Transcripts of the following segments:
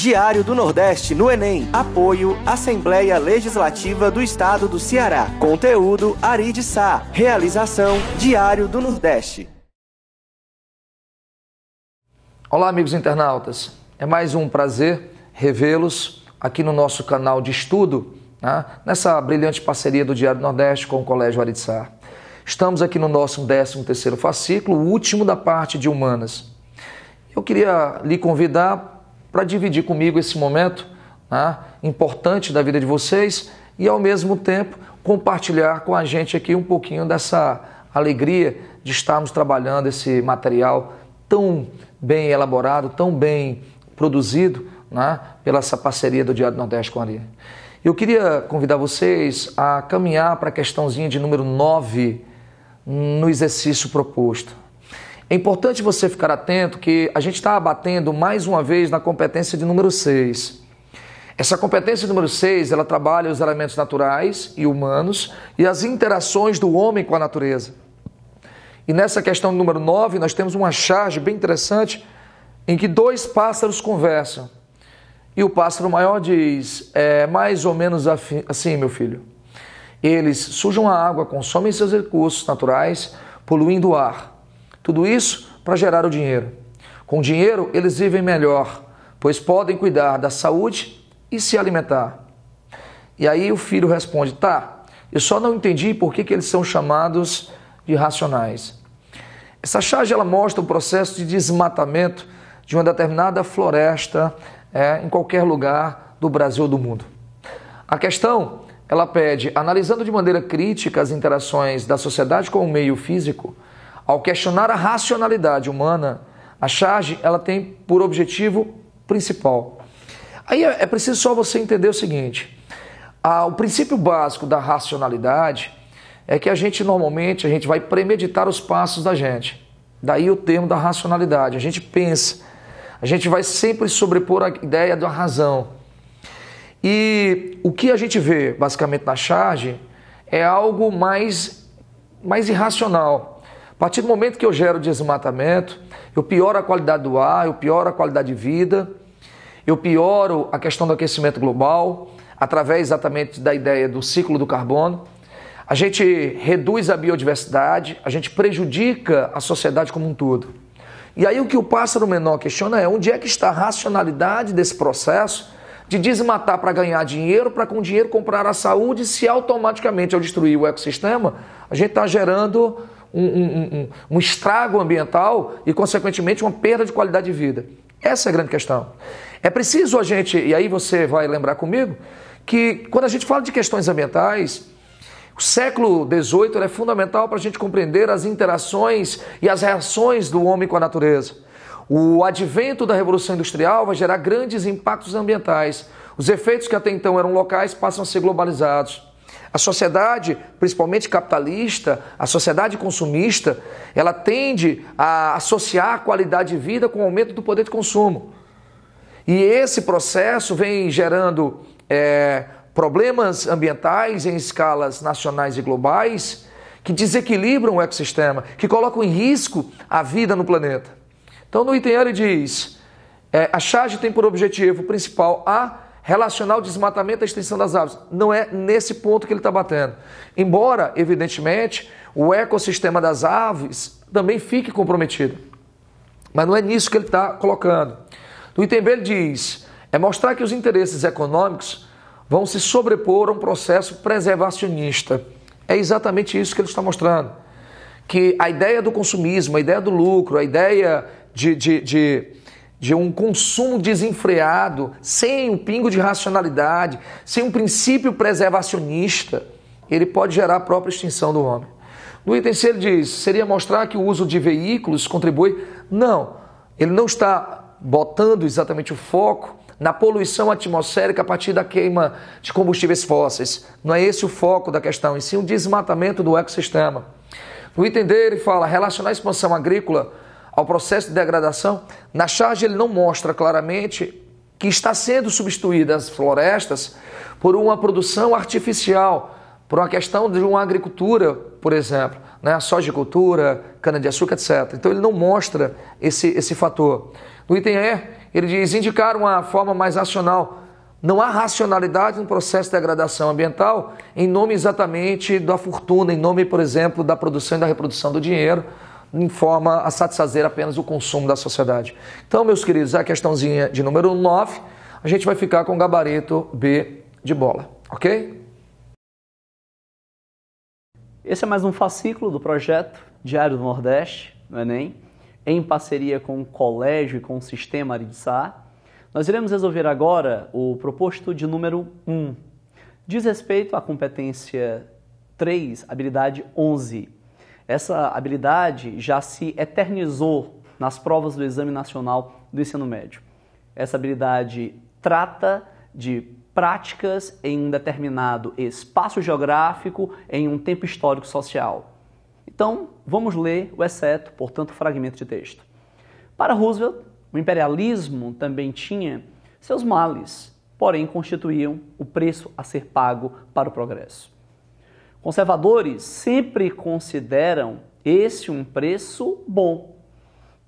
Diário do Nordeste no Enem. Apoio Assembleia Legislativa do Estado do Ceará. Conteúdo Ari de Sá. Realização Diário do Nordeste. Olá, amigos internautas. É mais um prazer revê-los aqui no nosso canal de estudo, né? Nessa brilhante parceria do Diário do Nordeste com o Colégio Ari de Sá. Estamos aqui no nosso 13º fascículo, o último da parte de Humanas. Eu queria lhe convidar para dividir comigo esse momento, né, importante da vida de vocês e, ao mesmo tempo, compartilhar com a gente aqui um pouquinho dessa alegria de estarmos trabalhando esse material tão bem elaborado, tão bem produzido, né, pela essa parceria do Diário do Nordeste com a Ari. Eu queria convidar vocês a caminhar para a questãozinha de número 9 no exercício proposto. É importante você ficar atento que a gente está abatendo mais uma vez na competência de número 6. Essa competência número 6, ela trabalha os elementos naturais e humanos e as interações do homem com a natureza. E nessa questão número 9, nós temos uma charge bem interessante em que dois pássaros conversam. E o pássaro maior diz, mais ou menos assim, meu filho. Eles sujam a água, consomem seus recursos naturais, poluindo o ar. Tudo isso para gerar o dinheiro. Com o dinheiro, eles vivem melhor, pois podem cuidar da saúde e se alimentar. E aí o filho responde, tá, eu só não entendi por que eles são chamados de racionais. Essa charge ela mostra o processo de desmatamento de uma determinada floresta em qualquer lugar do Brasil ou do mundo. A questão, ela pede, analisando de maneira crítica as interações da sociedade com o meio físico, ao questionar a racionalidade humana, a charge ela tem por objetivo principal. Aí é preciso só você entender o seguinte, o princípio básico da racionalidade é que a gente normalmente vai premeditar os passos da gente. Daí o termo da racionalidade, a gente pensa, a gente vai sempre sobrepor a ideia da razão. E o que a gente vê basicamente na charge é algo mais irracional. A partir do momento que eu gero desmatamento, eu pioro a qualidade do ar, eu pioro a qualidade de vida, eu pioro a questão do aquecimento global, através exatamente da ideia do ciclo do carbono. A gente reduz a biodiversidade, a gente prejudica a sociedade como um todo. E aí o que o pássaro menor questiona é onde é que está a racionalidade desse processo de desmatar para ganhar dinheiro, para com dinheiro comprar a saúde, se automaticamente ao destruir o ecossistema, a gente está gerando um estrago ambiental e, consequentemente, uma perda de qualidade de vida. Essa é a grande questão. É preciso a gente, e aí você vai lembrar comigo, que quando a gente fala de questões ambientais, o século XVIII é fundamental para a gente compreender as interações e as reações do homem com a natureza. O advento da Revolução Industrial vai gerar grandes impactos ambientais. Os efeitos que até então eram locais passam a ser globalizados. A sociedade, principalmente capitalista, a sociedade consumista, ela tende a associar a qualidade de vida com o aumento do poder de consumo. E esse processo vem gerando problemas ambientais em escalas nacionais e globais que desequilibram o ecossistema, que colocam em risco a vida no planeta. Então, no item A ele diz, a charge tem por objetivo principal relacionar o desmatamento à extinção das árvores. Não é nesse ponto que ele está batendo. Embora, evidentemente, o ecossistema das aves também fique comprometido. Mas não é nisso que ele está colocando. No item B ele diz, mostrar que os interesses econômicos vão se sobrepor a um processo preservacionista. É exatamente isso que ele está mostrando. Que a ideia do consumismo, a ideia do lucro, a ideia de um consumo desenfreado, sem um pingo de racionalidade, sem um princípio preservacionista, ele pode gerar a própria extinção do homem. No item C ele diz, seria mostrar que o uso de veículos contribui... Não, ele não está botando exatamente o foco na poluição atmosférica a partir da queima de combustíveis fósseis. Não é esse o foco da questão, e sim o desmatamento do ecossistema. No item D ele fala, relacionar a expansão agrícola ao processo de degradação. Na charge ele não mostra claramente que está sendo substituídas as florestas por uma produção artificial, por uma questão de uma agricultura, por exemplo, né? Sojicultura, cana-de-açúcar, etc. Então ele não mostra esse fator. No item E, Ele diz, indicar uma forma mais racional. Não há racionalidade no processo de degradação ambiental em nome exatamente da fortuna, em nome, por exemplo, da produção e da reprodução do dinheiro, em forma a satisfazer apenas o consumo da sociedade. Então, meus queridos, a questãozinha de número 9, a gente vai ficar com o gabarito B de bola, ok? Esse é mais um fascículo do projeto Diário do Nordeste, no Enem, em parceria com o Colégio e com o Sistema Aridiçá. Nós iremos resolver agora o proposto de número 1. Diz respeito à competência 3, habilidade 11. Essa habilidade já se eternizou nas provas do Exame Nacional do Ensino Médio. Essa habilidade trata de práticas em um determinado espaço geográfico, em um tempo histórico social. Então, vamos ler o exceto, portanto, o fragmento de texto. Para Roosevelt, o imperialismo também tinha seus males, porém constituíam o preço a ser pago para o progresso. Conservadores sempre consideram esse um preço bom,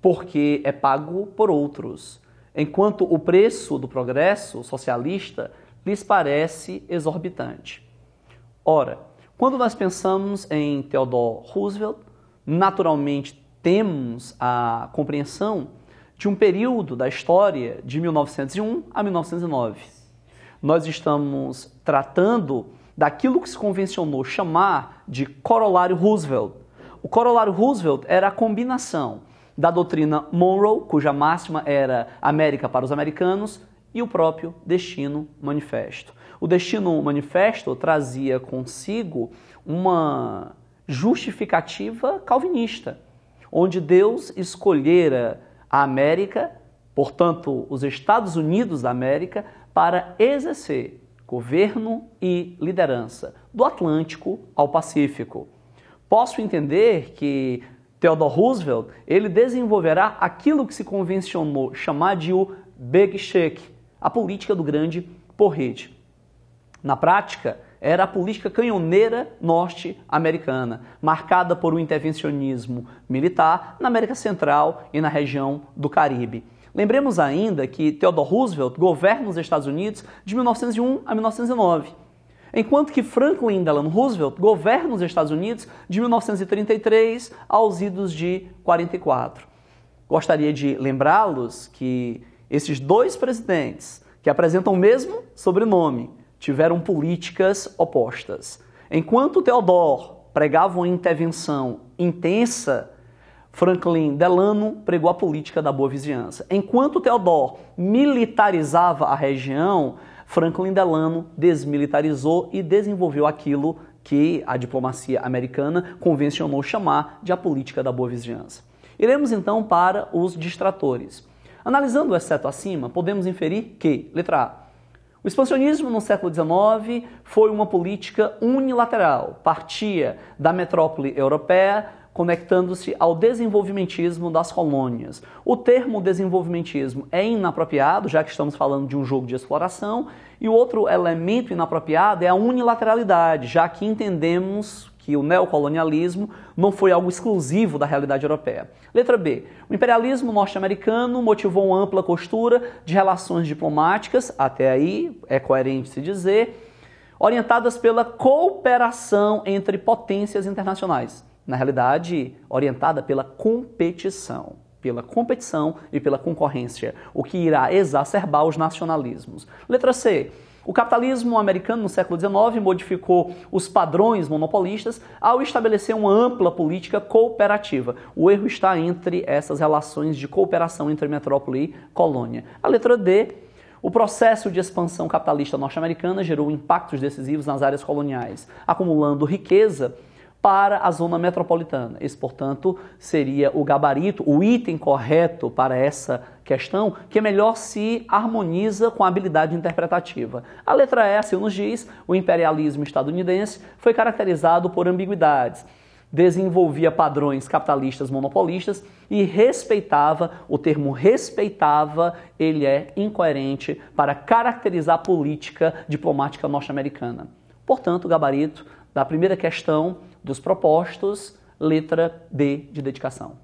porque é pago por outros, enquanto o preço do progresso socialista lhes parece exorbitante. Ora, quando nós pensamos em Theodore Roosevelt, naturalmente temos a compreensão de um período da história de 1901 a 1909. Nós estamos tratando daquilo que se convencionou chamar de corolário Roosevelt. O corolário Roosevelt era a combinação da doutrina Monroe, cuja máxima era América para os americanos, e o próprio Destino Manifesto. O Destino Manifesto trazia consigo uma justificativa calvinista, onde Deus escolhera a América, portanto, os Estados Unidos da América, para exercer governo e liderança do Atlântico ao Pacífico. Posso entender que Theodore Roosevelt ele desenvolverá aquilo que se convencionou chamar de o Big Shake, a política do grande porrete. Na prática, era a política canhoneira norte-americana, marcada por um intervencionismo militar na América Central e na região do Caribe. Lembremos ainda que Theodore Roosevelt governa os Estados Unidos de 1901 a 1909, enquanto que Franklin Delano Roosevelt governa os Estados Unidos de 1933 aos idos de 44. Gostaria de lembrá-los que esses dois presidentes, que apresentam o mesmo sobrenome, tiveram políticas opostas. Enquanto Theodore pregava uma intervenção intensa, Franklin Delano pregou a política da boa vizinhança. Enquanto Theodore militarizava a região, Franklin Delano desmilitarizou e desenvolveu aquilo que a diplomacia americana convencionou chamar de a política da boa vizinhança. Iremos então para os distratores. Analisando o exceto acima, podemos inferir que, letra A, o expansionismo no século XIX foi uma política unilateral, partia da metrópole europeia, conectando-se ao desenvolvimentismo das colônias. O termo desenvolvimentismo é inapropriado, já que estamos falando de um jogo de exploração, e o outro elemento inapropriado é a unilateralidade, já que entendemos que o neocolonialismo não foi algo exclusivo da realidade europeia. Letra B. O imperialismo norte-americano motivou uma ampla costura de relações diplomáticas, até aí é coerente se dizer, orientadas pela cooperação entre potências internacionais. Na realidade, orientada pela competição e pela concorrência, o que irá exacerbar os nacionalismos. Letra C. O capitalismo americano no século XIX modificou os padrões monopolistas ao estabelecer uma ampla política cooperativa. O erro está entre essas relações de cooperação entre metrópole e colônia. A letra D. O processo de expansão capitalista norte-americana gerou impactos decisivos nas áreas coloniais, acumulando riqueza para a zona metropolitana. Esse, portanto, seria o gabarito, o item correto para essa questão, que melhor se harmoniza com a habilidade interpretativa. A letra E, assim nos diz, o imperialismo estadunidense foi caracterizado por ambiguidades, desenvolvia padrões capitalistas monopolistas e respeitava, o termo respeitava, ele é incoerente para caracterizar a política diplomática norte-americana. Portanto, o gabarito da primeira questão dos propostos, letra D de dedicação.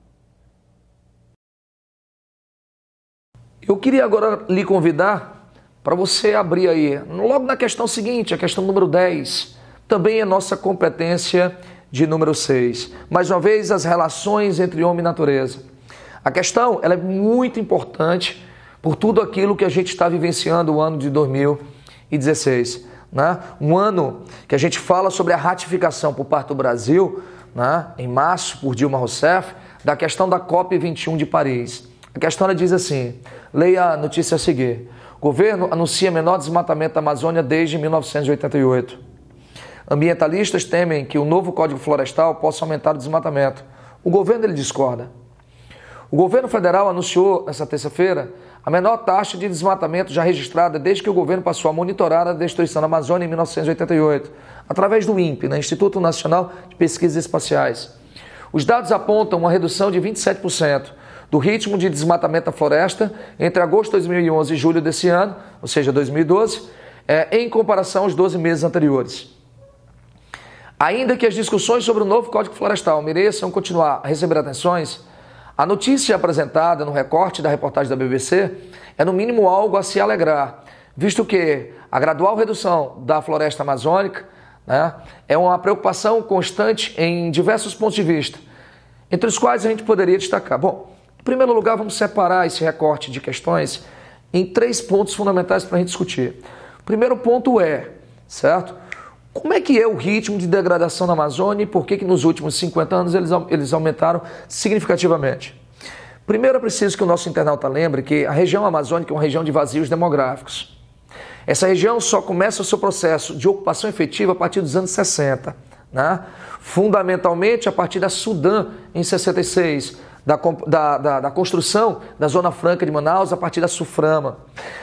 Eu queria agora lhe convidar para você abrir aí, logo na questão seguinte, a questão número 10, também é nossa competência de número 6. Mais uma vez, as relações entre homem e natureza. A questão ela é muito importante por tudo aquilo que a gente está vivenciando o ano de 2016. Né? Um ano que a gente fala sobre a ratificação por parte do Brasil, né, em março, por Dilma Rousseff, da questão da COP21 de Paris. A questão ela diz assim, leia a notícia a seguir. O governo anuncia menor desmatamento da Amazônia desde 1988. Ambientalistas temem que o novo Código Florestal possa aumentar o desmatamento. O governo ele discorda. O governo federal anunciou nesta terça-feira a menor taxa de desmatamento já registrada desde que o governo passou a monitorar a destruição da Amazônia em 1988, através do INPE, né, Instituto Nacional de Pesquisas Espaciais. Os dados apontam uma redução de 27% do ritmo de desmatamento da floresta entre agosto de 2011 e julho desse ano, ou seja, 2012, em comparação aos 12 meses anteriores. Ainda que as discussões sobre o novo Código Florestal mereçam continuar a receber atenções, a notícia apresentada no recorte da reportagem da BBC é no mínimo algo a se alegrar, visto que a gradual redução da floresta amazônica, né, é uma preocupação constante em diversos pontos de vista, entre os quais a gente poderia destacar. Bom, em primeiro lugar, vamos separar esse recorte de questões em 3 pontos fundamentais para a gente discutir. O primeiro ponto é, certo? Como é que é o ritmo de degradação na Amazônia e por que nos últimos 50 anos eles aumentaram significativamente? Primeiro é preciso que o nosso internauta lembre que a região amazônica é uma região de vazios demográficos. Essa região só começa o seu processo de ocupação efetiva a partir dos anos 60, né? Fundamentalmente a partir da Sudã em 66, da construção da Zona Franca de Manaus a partir da Suframa,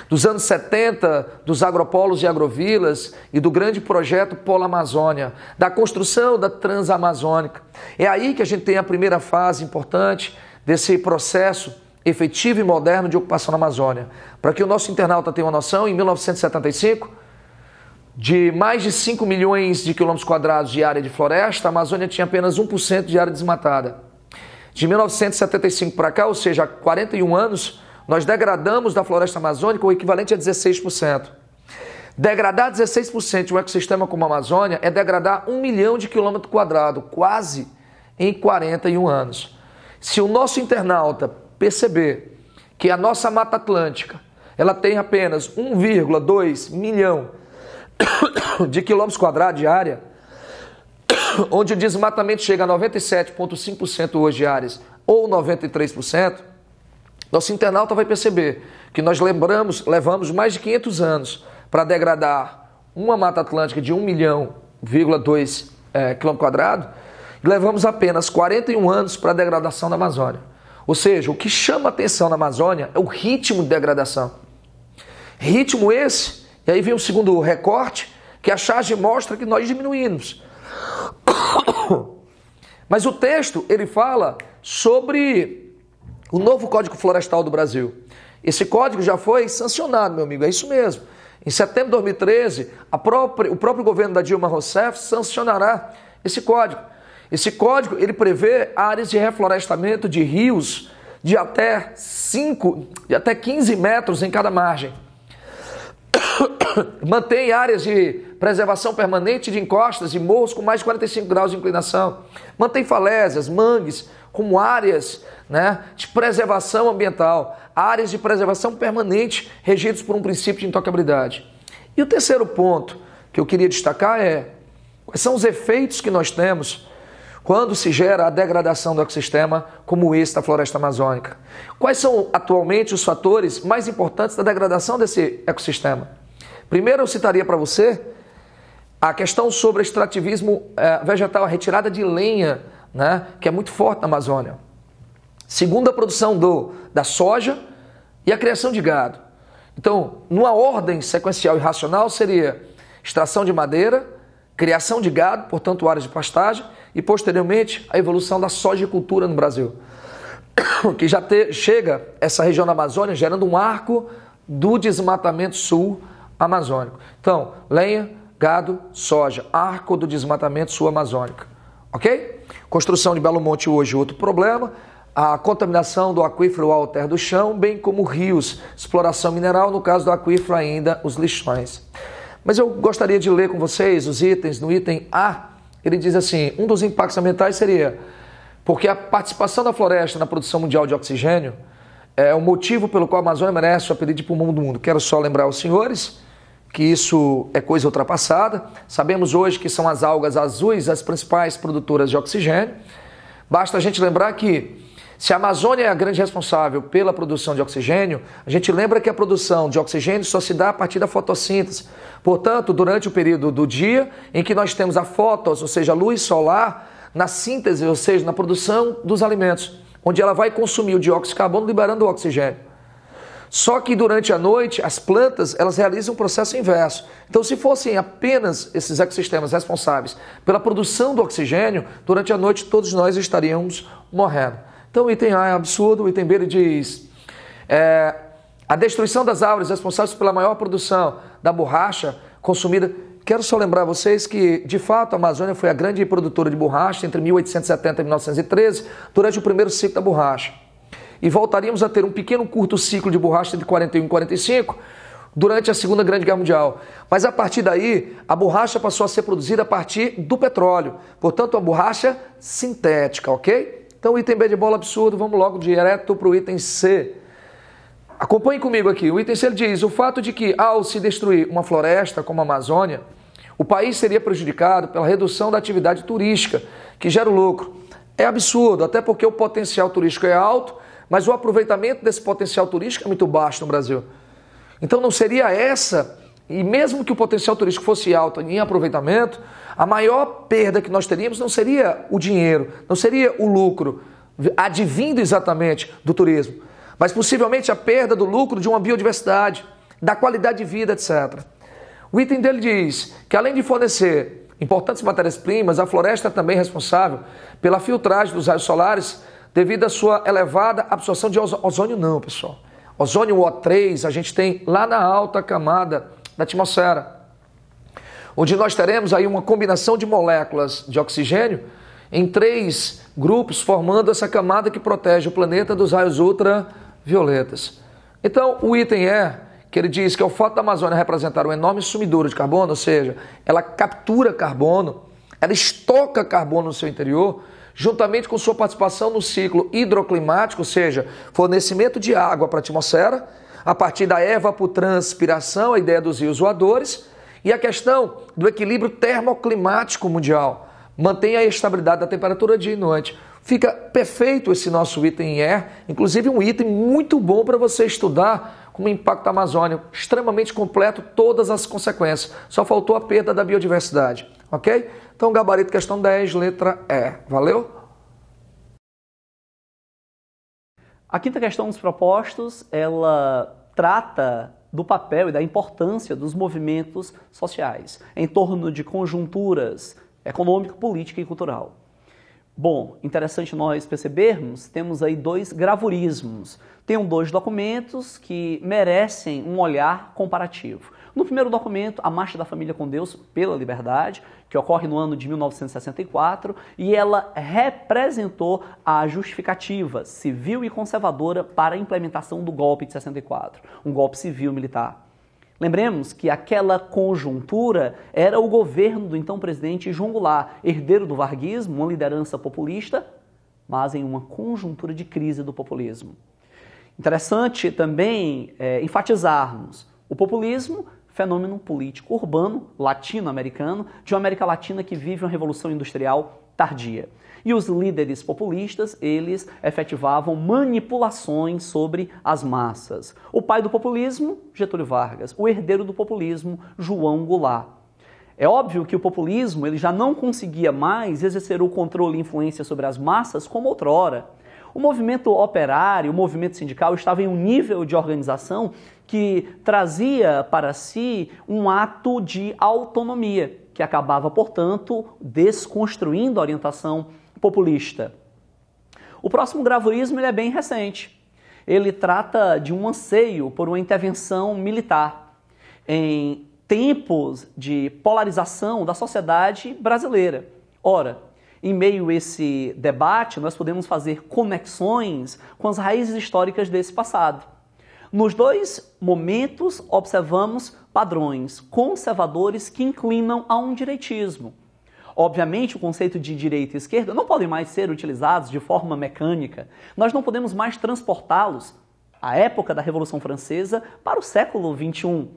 dos anos 70, dos agropolos e agrovilas e do grande projeto Polo Amazônia, da construção da Transamazônica. É aí que a gente tem a primeira fase importante desse processo efetivo e moderno de ocupação na Amazônia. Para que o nosso internauta tenha uma noção, em 1975, de mais de 5 milhões de quilômetros quadrados de área de floresta, a Amazônia tinha apenas 1% de área desmatada. De 1975 para cá, ou seja, há 41 anos, nós degradamos da floresta amazônica o equivalente a 16%. Degradar 16% de um ecossistema como a Amazônia é degradar 1 milhão de quilômetros quadrados, quase em 41 anos. Se o nosso internauta perceber que a nossa Mata Atlântica ela tem apenas 1,2 milhão de quilômetros quadrados de área, onde o desmatamento chega a 97,5% hoje de áreas, ou 93%, nosso internauta vai perceber que nós levamos mais de 500 anos para degradar uma Mata Atlântica de 1,2 milhão quilômetros quadrados, e levamos apenas 41 anos para a degradação da Amazônia. Ou seja, o que chama atenção na Amazônia é o ritmo de degradação. Ritmo esse, e aí vem o segundo recorte, que a charge mostra que nós diminuímos. Mas o texto, ele fala sobre o novo Código Florestal do Brasil. Esse código já foi sancionado, meu amigo, é isso mesmo. Em setembro de 2013, o próprio governo da Dilma Rousseff sancionará esse código. Esse código, ele prevê áreas de reflorestamento de rios de até 15 metros em cada margem. Mantém áreas de preservação permanente de encostas e morros com mais de 45 graus de inclinação. Mantém falésias, mangues, como áreas, né, de preservação ambiental, áreas de preservação permanente regidas por um princípio de intocabilidade. E o terceiro ponto que eu queria destacar é quais são os efeitos que nós temos quando se gera a degradação do ecossistema como esse da floresta amazônica. Quais são atualmente os fatores mais importantes da degradação desse ecossistema? Primeiro eu citaria para você a questão sobre extrativismo vegetal, a retirada de lenha, né, que é muito forte na Amazônia. Segundo, a produção da soja e a criação de gado. Então, numa ordem sequencial e racional, seria extração de madeira, criação de gado, portanto áreas de pastagem, e posteriormente a evolução da sojicultura no Brasil, que já chega essa região da Amazônia gerando um arco do desmatamento sul amazônico. Então, lenha, gado, soja, arco do desmatamento sul amazônico. Ok? Construção de Belo Monte hoje, outro problema. a contaminação do aquífero ao terra do chão, bem como rios, exploração mineral, no caso do aquífero ainda os lixões. Mas eu gostaria de ler com vocês os itens. No item A, ele diz assim, um dos impactos ambientais seria porque a participação da floresta na produção mundial de oxigênio é o motivo pelo qual a Amazônia merece o apelido de pulmão do mundo. Quero só lembrar aos senhores que isso é coisa ultrapassada. Sabemos hoje que são as algas azuis as principais produtoras de oxigênio. Basta a gente lembrar que se a Amazônia é a grande responsável pela produção de oxigênio, a gente lembra que a produção de oxigênio só se dá a partir da fotossíntese. Portanto, durante o período do dia em que nós temos a fótos, ou seja, a luz solar, na síntese, ou seja, na produção dos alimentos, onde ela vai consumir o dióxido de carbono liberando o oxigênio. Só que durante a noite, as plantas elas realizam um processo inverso. Então, se fossem apenas esses ecossistemas responsáveis pela produção do oxigênio, durante a noite todos nós estaríamos morrendo. Então, o item A é absurdo, o item B ele diz a destruição das árvores responsáveis pela maior produção da borracha consumida. Quero só lembrar vocês que, de fato, a Amazônia foi a grande produtora de borracha entre 1870 e 1913, durante o primeiro ciclo da borracha. E voltaríamos a ter um pequeno curto ciclo de borracha entre 41 e 45 durante a Segunda Grande Guerra Mundial. Mas a partir daí, a borracha passou a ser produzida a partir do petróleo. Portanto, uma borracha sintética, ok? Então, o item B de bola absurdo, vamos logo direto para o item C. Acompanhe comigo aqui. O item C ele diz o fato de que, ao se destruir uma floresta como a Amazônia, o país seria prejudicado pela redução da atividade turística, que gera o lucro. É absurdo, até porque o potencial turístico é alto, mas o aproveitamento desse potencial turístico é muito baixo no Brasil. Então não seria essa, e mesmo que o potencial turístico fosse alto em aproveitamento, a maior perda que nós teríamos não seria o dinheiro, não seria o lucro, advindo exatamente do turismo, mas possivelmente a perda do lucro de uma biodiversidade, da qualidade de vida, etc. O item dele diz que além de fornecer importantes matérias-primas, a floresta é também responsável pela filtragem dos raios solares devido à sua elevada absorção de ozônio não, pessoal. Ozônio O3 a gente tem lá na alta camada da atmosfera, onde nós teremos aí uma combinação de moléculas de oxigênio em 3 grupos, formando essa camada que protege o planeta dos raios ultravioletas. Então, o item é que ele diz que o fato da Amazônia representar um enorme sumidouro de carbono, ou seja, ela captura carbono, ela estoca carbono no seu interior, juntamente com sua participação no ciclo hidroclimático, ou seja, fornecimento de água para a atmosfera, a partir da evapotranspiração, a ideia dos rios voadores, e a questão do equilíbrio termoclimático mundial, mantém a estabilidade da temperatura dia e noite. Fica perfeito esse nosso item E, inclusive um item muito bom para você estudar como impacto amazônico, extremamente completo, todas as consequências. Só faltou a perda da biodiversidade, ok? Então, gabarito questão 10, letra E. Valeu? A quinta questão dos propostos, ela trata do papel e da importância dos movimentos sociais em torno de conjunturas econômica, política e cultural. Bom, interessante nós percebermos, temos aí 2 gravurismos. Tem 2 documentos que merecem um olhar comparativo. No primeiro documento, a Marcha da Família com Deus pela Liberdade, que ocorre no ano de 1964, e ela representou a justificativa civil e conservadora para a implementação do golpe de 64, um golpe civil-militar. Lembremos que aquela conjuntura era o governo do então presidente João Goulart, herdeiro do varguismo, uma liderança populista, mas em uma conjuntura de crise do populismo. Interessante também enfatizarmos o populismo, fenômeno político urbano, latino-americano, de uma América Latina que vive uma revolução industrial tardia. E os líderes populistas, eles efetivavam manipulações sobre as massas. O pai do populismo, Getúlio Vargas. O herdeiro do populismo, João Goulart. É óbvio que o populismo ele já não conseguia mais exercer o controle e influência sobre as massas como outrora. O movimento operário, o movimento sindical estava em um nível de organização que trazia para si um ato de autonomia, que acabava, portanto, desconstruindo a orientação populista. O próximo gravurismo ele é bem recente. Ele trata de um anseio por uma intervenção militar em tempos de polarização da sociedade brasileira. Ora, Em meio a esse debate, nós podemos fazer conexões com as raízes históricas desse passado. Nos dois momentos, observamos padrões conservadores que inclinam a um direitismo. Obviamente, o conceito de direita e esquerda não podem mais ser utilizados de forma mecânica. Nós não podemos mais transportá-los à época da Revolução Francesa para o século XXI.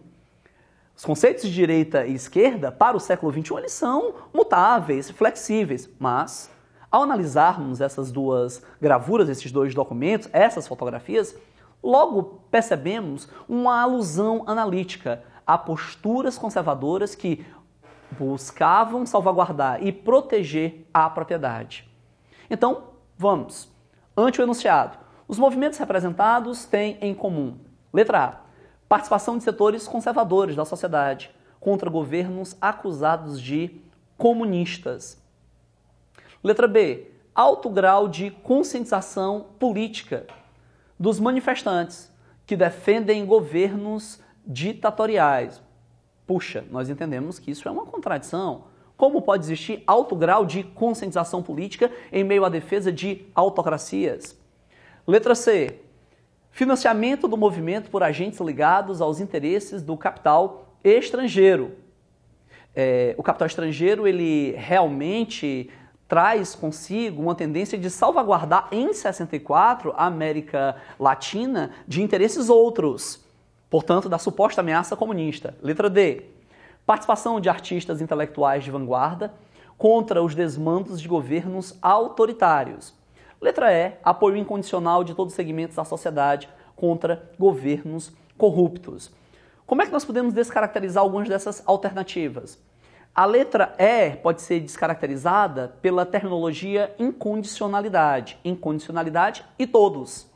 Os conceitos de direita e esquerda para o século XXI eles são mutáveis, flexíveis, mas ao analisarmos essas duas gravuras, esses dois documentos, essas fotografias, logo percebemos uma alusão analítica a posturas conservadoras que buscavam salvaguardar e proteger a propriedade. Então, vamos. Ante o enunciado, os movimentos representados têm em comum: letra A, participação de setores conservadores da sociedade contra governos acusados de comunistas. Letra B, alto grau de conscientização política dos manifestantes que defendem governos ditatoriais. Puxa, nós entendemos que isso é uma contradição. Como pode existir alto grau de conscientização política em meio à defesa de autocracias? Letra C, financiamento do movimento por agentes ligados aos interesses do capital estrangeiro. O capital estrangeiro, ele realmente traz consigo uma tendência de salvaguardar em 64 a América Latina de interesses outros, portanto, da suposta ameaça comunista. Letra D, participação de artistas intelectuais de vanguarda contra os desmandos de governos autoritários. Letra E, apoio incondicional de todos os segmentos da sociedade contra governos corruptos. Como é que nós podemos descaracterizar algumas dessas alternativas? A letra E pode ser descaracterizada pela terminologia incondicionalidade. Incondicionalidade e todos.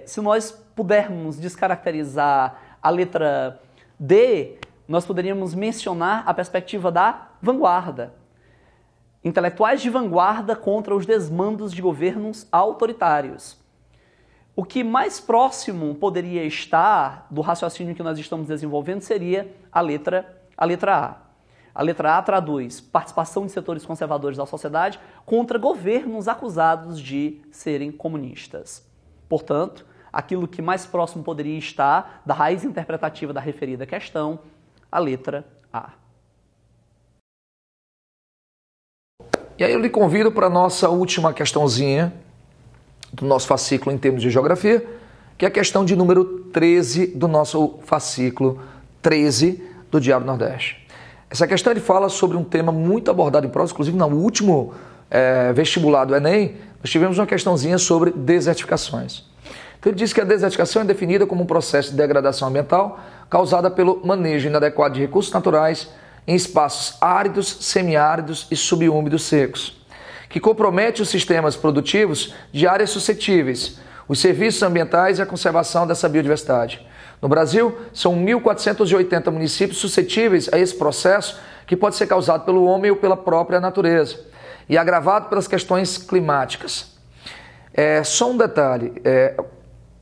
Se nós pudermos descaracterizar a letra D, nós poderíamos mencionar a perspectiva da vanguarda. Intelectuais de vanguarda contra os desmandos de governos autoritários. O que mais próximo poderia estar do raciocínio que nós estamos desenvolvendo seria a letra A. A letra A traduz participação de setores conservadores da sociedade contra governos acusados de serem comunistas. Portanto, aquilo que mais próximo poderia estar da raiz interpretativa da referida questão, a letra A. E aí eu lhe convido para a nossa última questãozinha do nosso fascículo em termos de geografia, que é a questão de número 13 do nosso fascículo 13 do Diário Nordeste. Essa questão ele fala sobre um tema muito abordado em prova, inclusive no último vestibular do Enem, nós tivemos uma questãozinha sobre desertificações. Então ele diz que a desertificação é definida como um processo de degradação ambiental causada pelo manejo inadequado de recursos naturais em espaços áridos, semiáridos e subúmidos secos, que compromete os sistemas produtivos de áreas suscetíveis, os serviços ambientais e a conservação dessa biodiversidade. No Brasil, são 1.480 municípios suscetíveis a esse processo que pode ser causado pelo homem ou pela própria natureza e agravado pelas questões climáticas. Só um detalhe,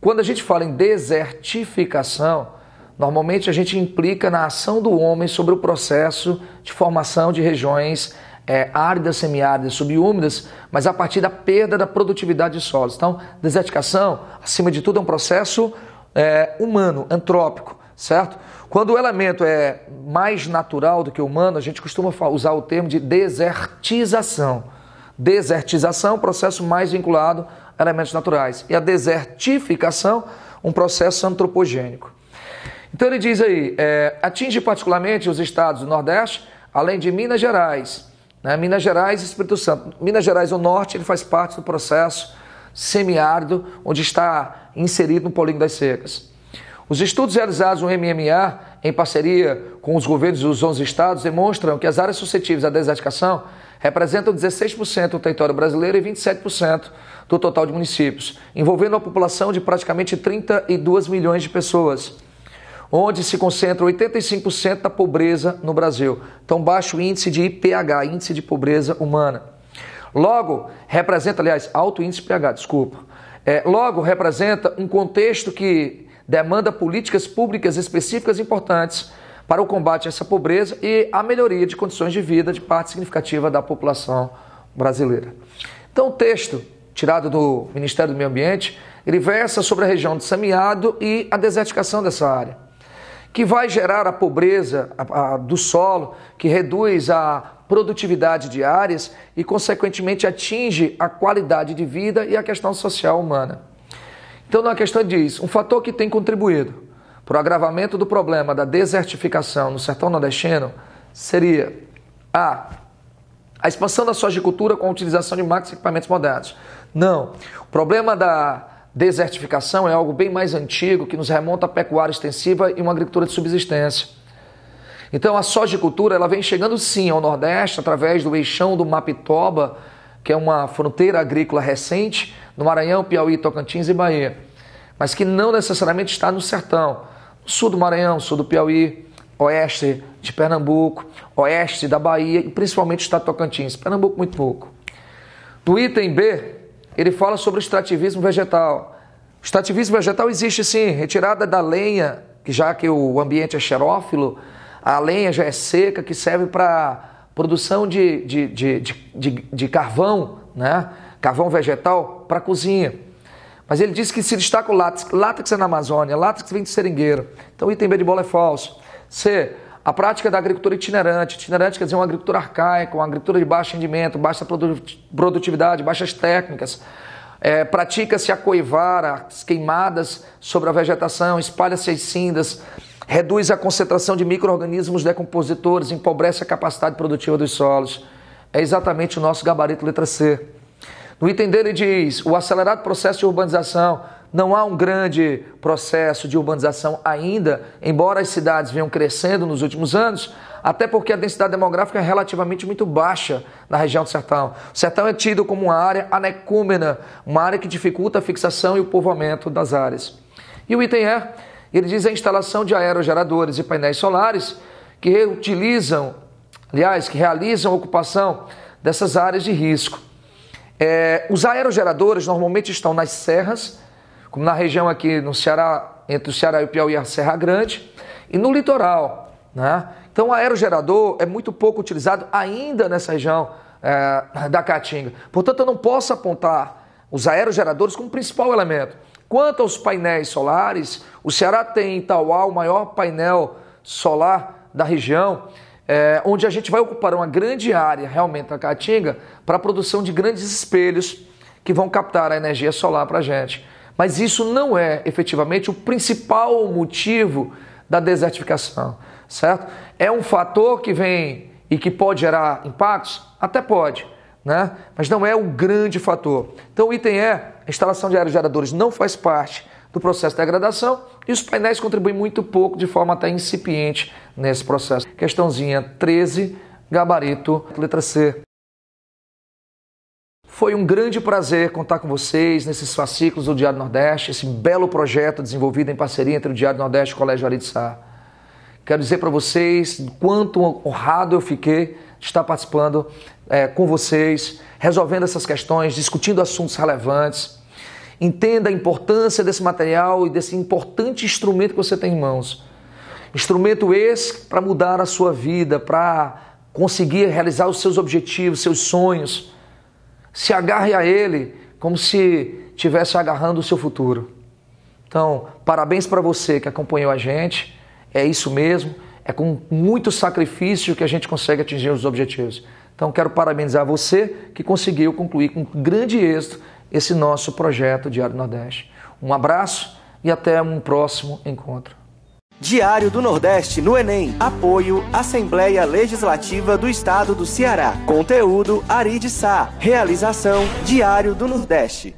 quando a gente fala em desertificação, normalmente a gente implica na ação do homem sobre o processo de formação de regiões áridas, semiáridas, subúmidas, mas a partir da perda da produtividade de solos. Então, desertificação, acima de tudo, é um processo humano, antrópico, certo? Quando o elemento é mais natural do que humano, a gente costuma usar o termo de desertização. Desertização, processo mais vinculado a elementos naturais. E a desertificação, um processo antropogênico. Então ele diz aí, atinge particularmente os estados do Nordeste, além de Minas Gerais, Minas Gerais e Espírito Santo. Minas Gerais, o norte, ele faz parte do processo semiárido, onde está inserido no polígono das secas. Os estudos realizados no MMA, em parceria com os governos dos 11 estados, demonstram que as áreas suscetíveis à desertificação representam 16% do território brasileiro e 27% do total de municípios, envolvendo uma população de praticamente 32 milhões de pessoas, onde se concentra 85% da pobreza no Brasil. Então, baixo índice de IPH, índice de pobreza humana. Logo, representa, aliás, alto índice de IPH, desculpa. Logo, representa um contexto que demanda políticas públicas específicas importantes para o combate a essa pobreza e a melhoria de condições de vida de parte significativa da população brasileira. Então, o texto tirado do Ministério do Meio Ambiente, ele versa sobre a região de semiárido e a desertificação dessa área, que vai gerar a pobreza do solo, que reduz a produtividade de áreas e, consequentemente, atinge a qualidade de vida e a questão social humana. Então, na questão diz, um fator que tem contribuído para o agravamento do problema da desertificação no sertão nordestino seria a expansão da sojicultura com a utilização de máquinas e equipamentos modernos. Não, o problema da desertificação é algo bem mais antigo, que nos remonta à pecuária extensiva e uma agricultura de subsistência. Então a sojicultura ela vem chegando sim ao Nordeste através do eixão do Mapitoba, que é uma fronteira agrícola recente, no Maranhão, Piauí, Tocantins e Bahia, mas que não necessariamente está no sertão, no sul do Maranhão, sul do Piauí, oeste de Pernambuco, oeste da Bahia e principalmente o estado de Tocantins, Pernambuco muito pouco. No item B, ele fala sobre o extrativismo vegetal. O extrativismo vegetal existe sim, retirada da lenha, já que o ambiente é xerófilo, a lenha já é seca, que serve para produção de carvão, né? Carvão vegetal para cozinha. Mas ele diz que se destaca o látex. Látex é na Amazônia, látex vem de seringueiro. Então o item B de bola é falso. C, a prática da agricultura itinerante. Itinerante quer dizer uma agricultura arcaica, uma agricultura de baixo rendimento, baixa produtividade, baixas técnicas. Pratica-se a coivar, as queimadas sobre a vegetação, espalha-se as cindas, reduz a concentração de micro-organismos decompositores, empobrece a capacidade produtiva dos solos. É exatamente o nosso gabarito letra C. No item dele diz, o acelerado processo de urbanização. Não há um grande processo de urbanização ainda, embora as cidades venham crescendo nos últimos anos, até porque a densidade demográfica é relativamente muito baixa na região do sertão. O sertão é tido como uma área anecúmena, uma área que dificulta a fixação e o povoamento das áreas. E o item E, ele diz a instalação de aerogeradores e painéis solares que reutilizam, aliás, que realizam a ocupação dessas áreas de risco. Os aerogeradores normalmente estão nas serras, como na região aqui no Ceará, entre o Ceará e o Piauí, a Serra Grande, e no litoral, né? Então o aerogerador é muito pouco utilizado ainda nessa região da Caatinga. Portanto, eu não posso apontar os aerogeradores como principal elemento. Quanto aos painéis solares, o Ceará tem em Itauá o maior painel solar da região, onde a gente vai ocupar uma grande área realmente da Caatinga para a produção de grandes espelhos que vão captar a energia solar para a gente. Mas isso não é efetivamente o principal motivo da desertificação, certo? É um fator que vem e que pode gerar impactos? Até pode, né? Mas não é o grande fator. Então o item E, a instalação de aerogeradores não faz parte do processo de degradação e os painéis contribuem muito pouco, de forma até incipiente nesse processo. Questãozinha 13, gabarito, letra C. Foi um grande prazer contar com vocês nesses fascículos do Diário Nordeste, esse belo projeto desenvolvido em parceria entre o Diário Nordeste e o Colégio Ari de Sá. Quero dizer para vocês o quanto honrado eu fiquei de estar participando com vocês, resolvendo essas questões, discutindo assuntos relevantes. Entenda a importância desse material e desse importante instrumento que você tem em mãos. Instrumento esse para mudar a sua vida, para conseguir realizar os seus objetivos, seus sonhos. Se agarre a ele como se estivesse agarrando o seu futuro. Então, parabéns para você que acompanhou a gente. É isso mesmo. É com muito sacrifício que a gente consegue atingir os objetivos. Então, quero parabenizar você que conseguiu concluir com grande êxito esse nosso projeto Diário Nordeste. Um abraço e até um próximo encontro. Diário do Nordeste no Enem. Apoio Assembleia Legislativa do Estado do Ceará. Conteúdo Ari de Sá. Realização Diário do Nordeste.